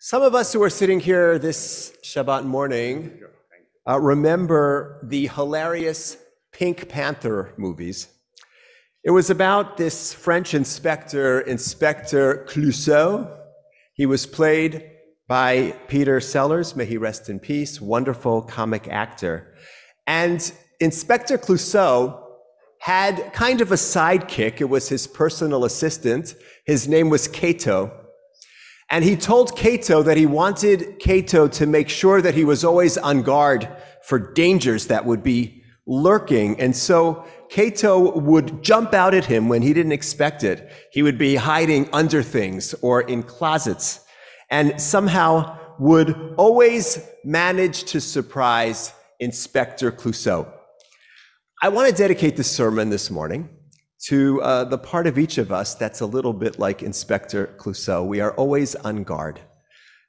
Some of us who are sitting here this Shabbat morning remember the hilarious Pink Panther movies. It was about this French inspector, Inspector Clouseau. He was played by Peter Sellers, may he rest in peace, wonderful comic actor. And Inspector Clouseau had kind of a sidekick. It was his personal assistant. His name was Cato. And he told Cato that he wanted Cato to make sure that he was always on guard for dangers that would be lurking. And so Cato would jump out at him when he didn't expect it. He would be hiding under things or in closets and somehow would always manage to surprise Inspector Clouseau. I want to dedicate this sermon this morning to the part of each of us that's a little bit like Inspector Clouseau. We are always on guard.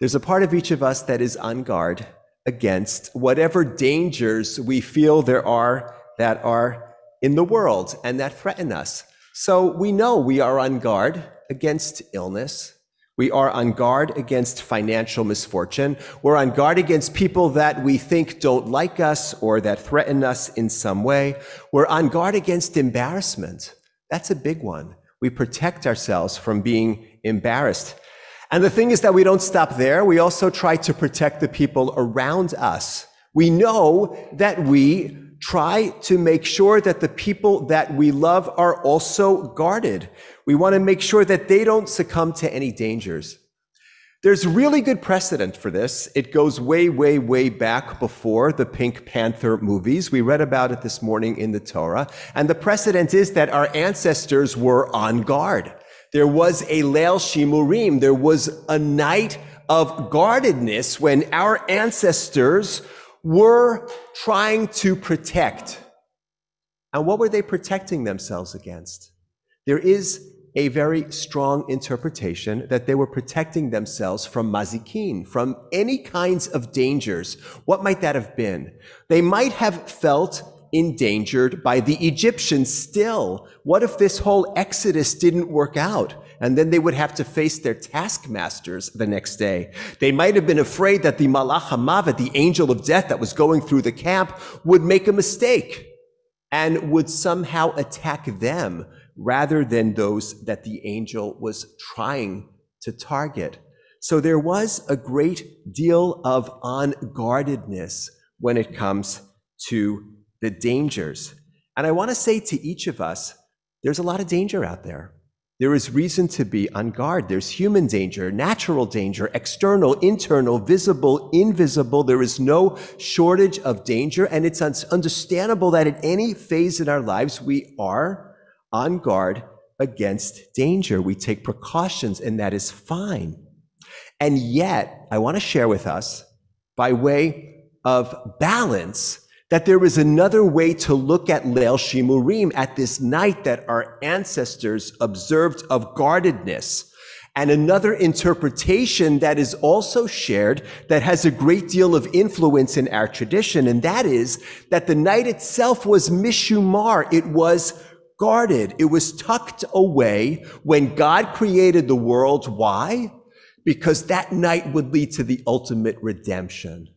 There's a part of each of us that is on guard against whatever dangers we feel there are that are in the world and that threaten us. So we know we are on guard against illness. We are on guard against financial misfortune. We're on guard against people that we think don't like us or that threaten us in some way. We're on guard against embarrassment. That's a big one. We protect ourselves from being embarrassed. And the thing is that we don't stop there. We also try to protect the people around us. We know that we try to make sure that the people that we love are also guarded. We want to make sure that they don't succumb to any dangers. There's really good precedent for this. It goes way, way, way back before the Pink Panther movies. We read about it this morning in the Torah. And the precedent is that our ancestors were on guard. There was a Leil Shimurim. There was a night of guardedness when our ancestors were trying to protect. And what were they protecting themselves against? There is a very strong interpretation that they were protecting themselves from mazikin, from any kinds of dangers. What might that have been? They might have felt endangered by the Egyptians still. What if this whole exodus didn't work out? And then they would have to face their taskmasters the next day. They might have been afraid that the Malach HaMavet, the angel of death that was going through the camp, would make a mistake and would somehow attack them rather than those that the angel was trying to target. So there was a great deal of on-guardedness when it comes to the dangers. And I want to say to each of us, there's a lot of danger out there. There is reason to be on guard. There's human danger, natural danger, external, internal, visible, invisible. There is no shortage of danger. And it's understandable that at any phase in our lives, we are on guard against danger. We take precautions, and that is fine. And yet, I want to share with us, by way of balance, that there is another way to look at Leil Shimurim, at this night that our ancestors observed of guardedness, and another interpretation that is also shared that has a great deal of influence in our tradition, and that is that the night itself was mishumar. It was guarded. It was tucked away when God created the world. Why? Because that night would lead to the ultimate redemption.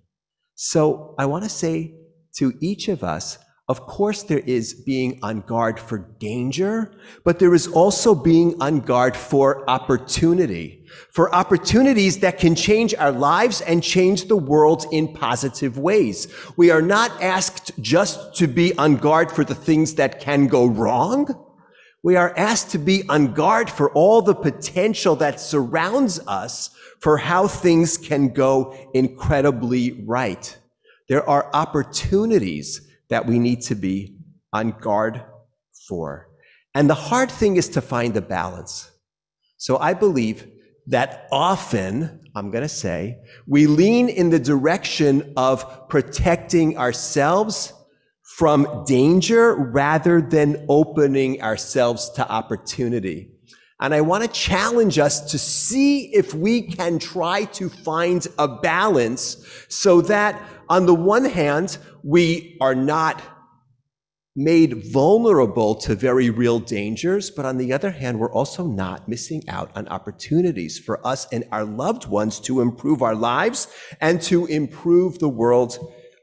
So I want to say to each of us, of course there is being on guard for danger, but there is also being on guard for opportunity, for opportunities that can change our lives and change the world in positive ways. We are not asked just to be on guard for the things that can go wrong. We are asked to be on guard for all the potential that surrounds us for how things can go incredibly right. There are opportunities that we need to be on guard for. And the hard thing is to find the balance. So I believe that often, I'm going to say, we lean in the direction of protecting ourselves from danger rather than opening ourselves to opportunity. And I want to challenge us to see if we can try to find a balance so that on the one hand, we are not made vulnerable to very real dangers, but on the other hand, we're also not missing out on opportunities for us and our loved ones to improve our lives and to improve the world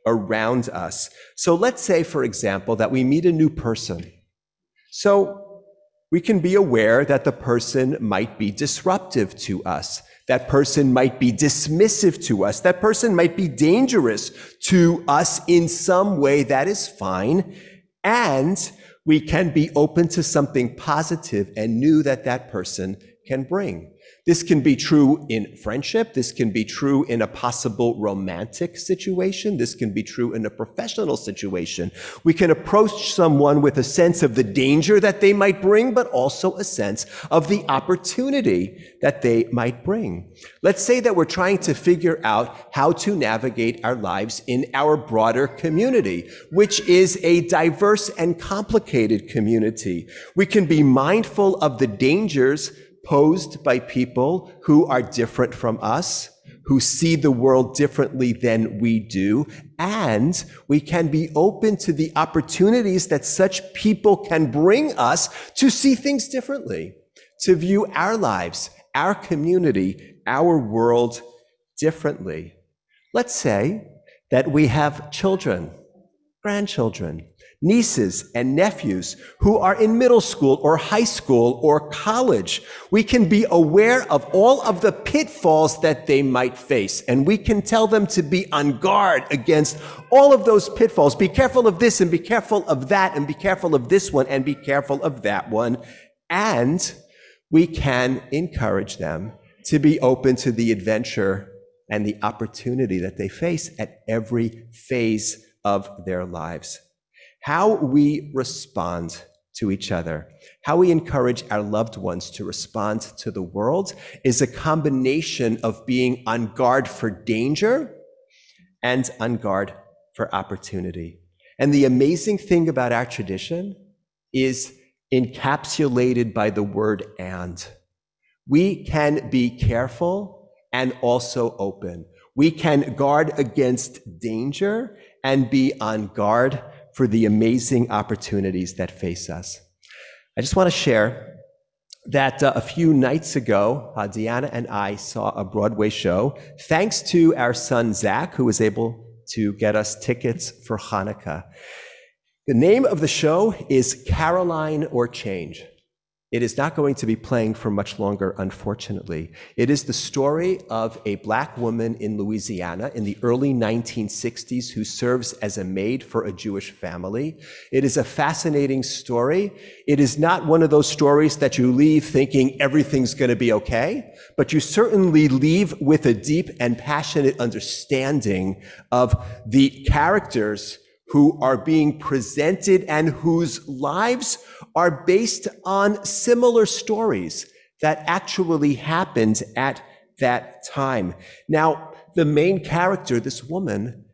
around us. So let's say, for example, that we meet a new person. So we can be aware that the person might be disruptive to us. That person might be dismissive to us. That person might be dangerous to us in some way. That is fine. And we can be open to something positive and new that that person can bring. This can be true in friendship. This can be true in a possible romantic situation. This can be true in a professional situation. We can approach someone with a sense of the danger that they might bring, but also a sense of the opportunity that they might bring. Let's say that we're trying to figure out how to navigate our lives in our broader community, which is a diverse and complicated community. We can be mindful of the dangers posed by people who are different from us, who see the world differently than we do, and we can be open to the opportunities that such people can bring us to see things differently, to view our lives, our community, our world differently. Let's say that we have children, grandchildren, nieces and nephews who are in middle school or high school or college. We can be aware of all of the pitfalls that they might face, and we can tell them to be on guard against all of those pitfalls. Be careful of this and be careful of that and be careful of this one and be careful of that one. And we can encourage them to be open to the adventure and the opportunity that they face at every phase of their lives. How we respond to each other, how we encourage our loved ones to respond to the world is a combination of being on guard for danger and on guard for opportunity. And the amazing thing about our tradition is encapsulated by the word "and." We can be careful and also open. We can guard against danger and be on guard for the amazing opportunities that face us. I just want to share that a few nights ago, Deanna and I saw a Broadway show, thanks to our son, Zach, who was able to get us tickets for Hanukkah. The name of the show is Caroline or Change. It is not going to be playing for much longer, unfortunately. It is the story of a Black woman in Louisiana in the early 1960s who serves as a maid for a Jewish family. It is a fascinating story. It is not one of those stories that you leave thinking everything's going to be okay, but you certainly leave with a deep and passionate understanding of the characters who are being presented and whose lives are based on similar stories that actually happened at that time. Now, the main character, this woman,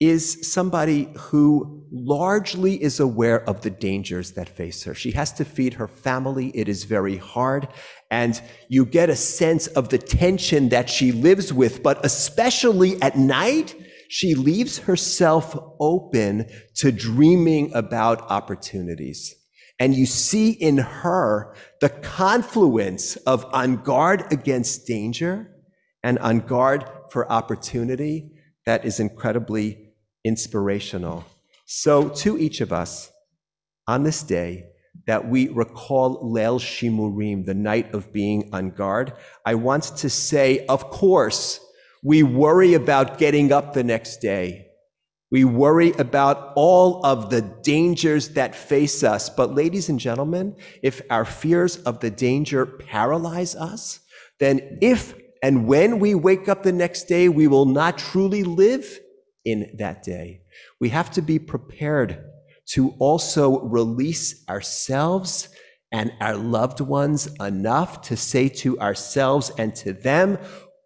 is somebody who largely is aware of the dangers that face her. She has to feed her family. It is very hard. And you get a sense of the tension that she lives with, but especially at night, she leaves herself open to dreaming about opportunities. And you see in her the confluence of on guard against danger and on guard for opportunity that is incredibly inspirational. So to each of us, on this day that we recall Leil Shimurim, the night of being on guard, I want to say, of course, we worry about getting up the next day. We worry about all of the dangers that face us. But ladies and gentlemen, if our fears of the danger paralyze us, then if and when we wake up the next day, we will not truly live in that day. We have to be prepared to also release ourselves and our loved ones enough to say to ourselves and to them,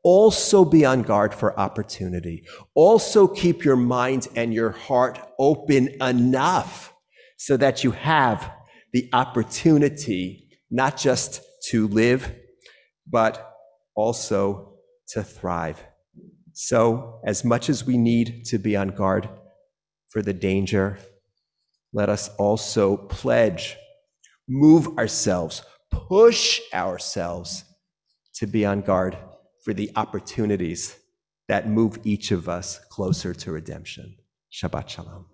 also be on guard for opportunity. Also keep your mind and your heart open enough so that you have the opportunity not just to live, but also to thrive. So as much as we need to be on guard for the danger, let us also pledge, move ourselves, push ourselves to be on guard for the opportunities that move each of us closer to redemption. Shabbat Shalom.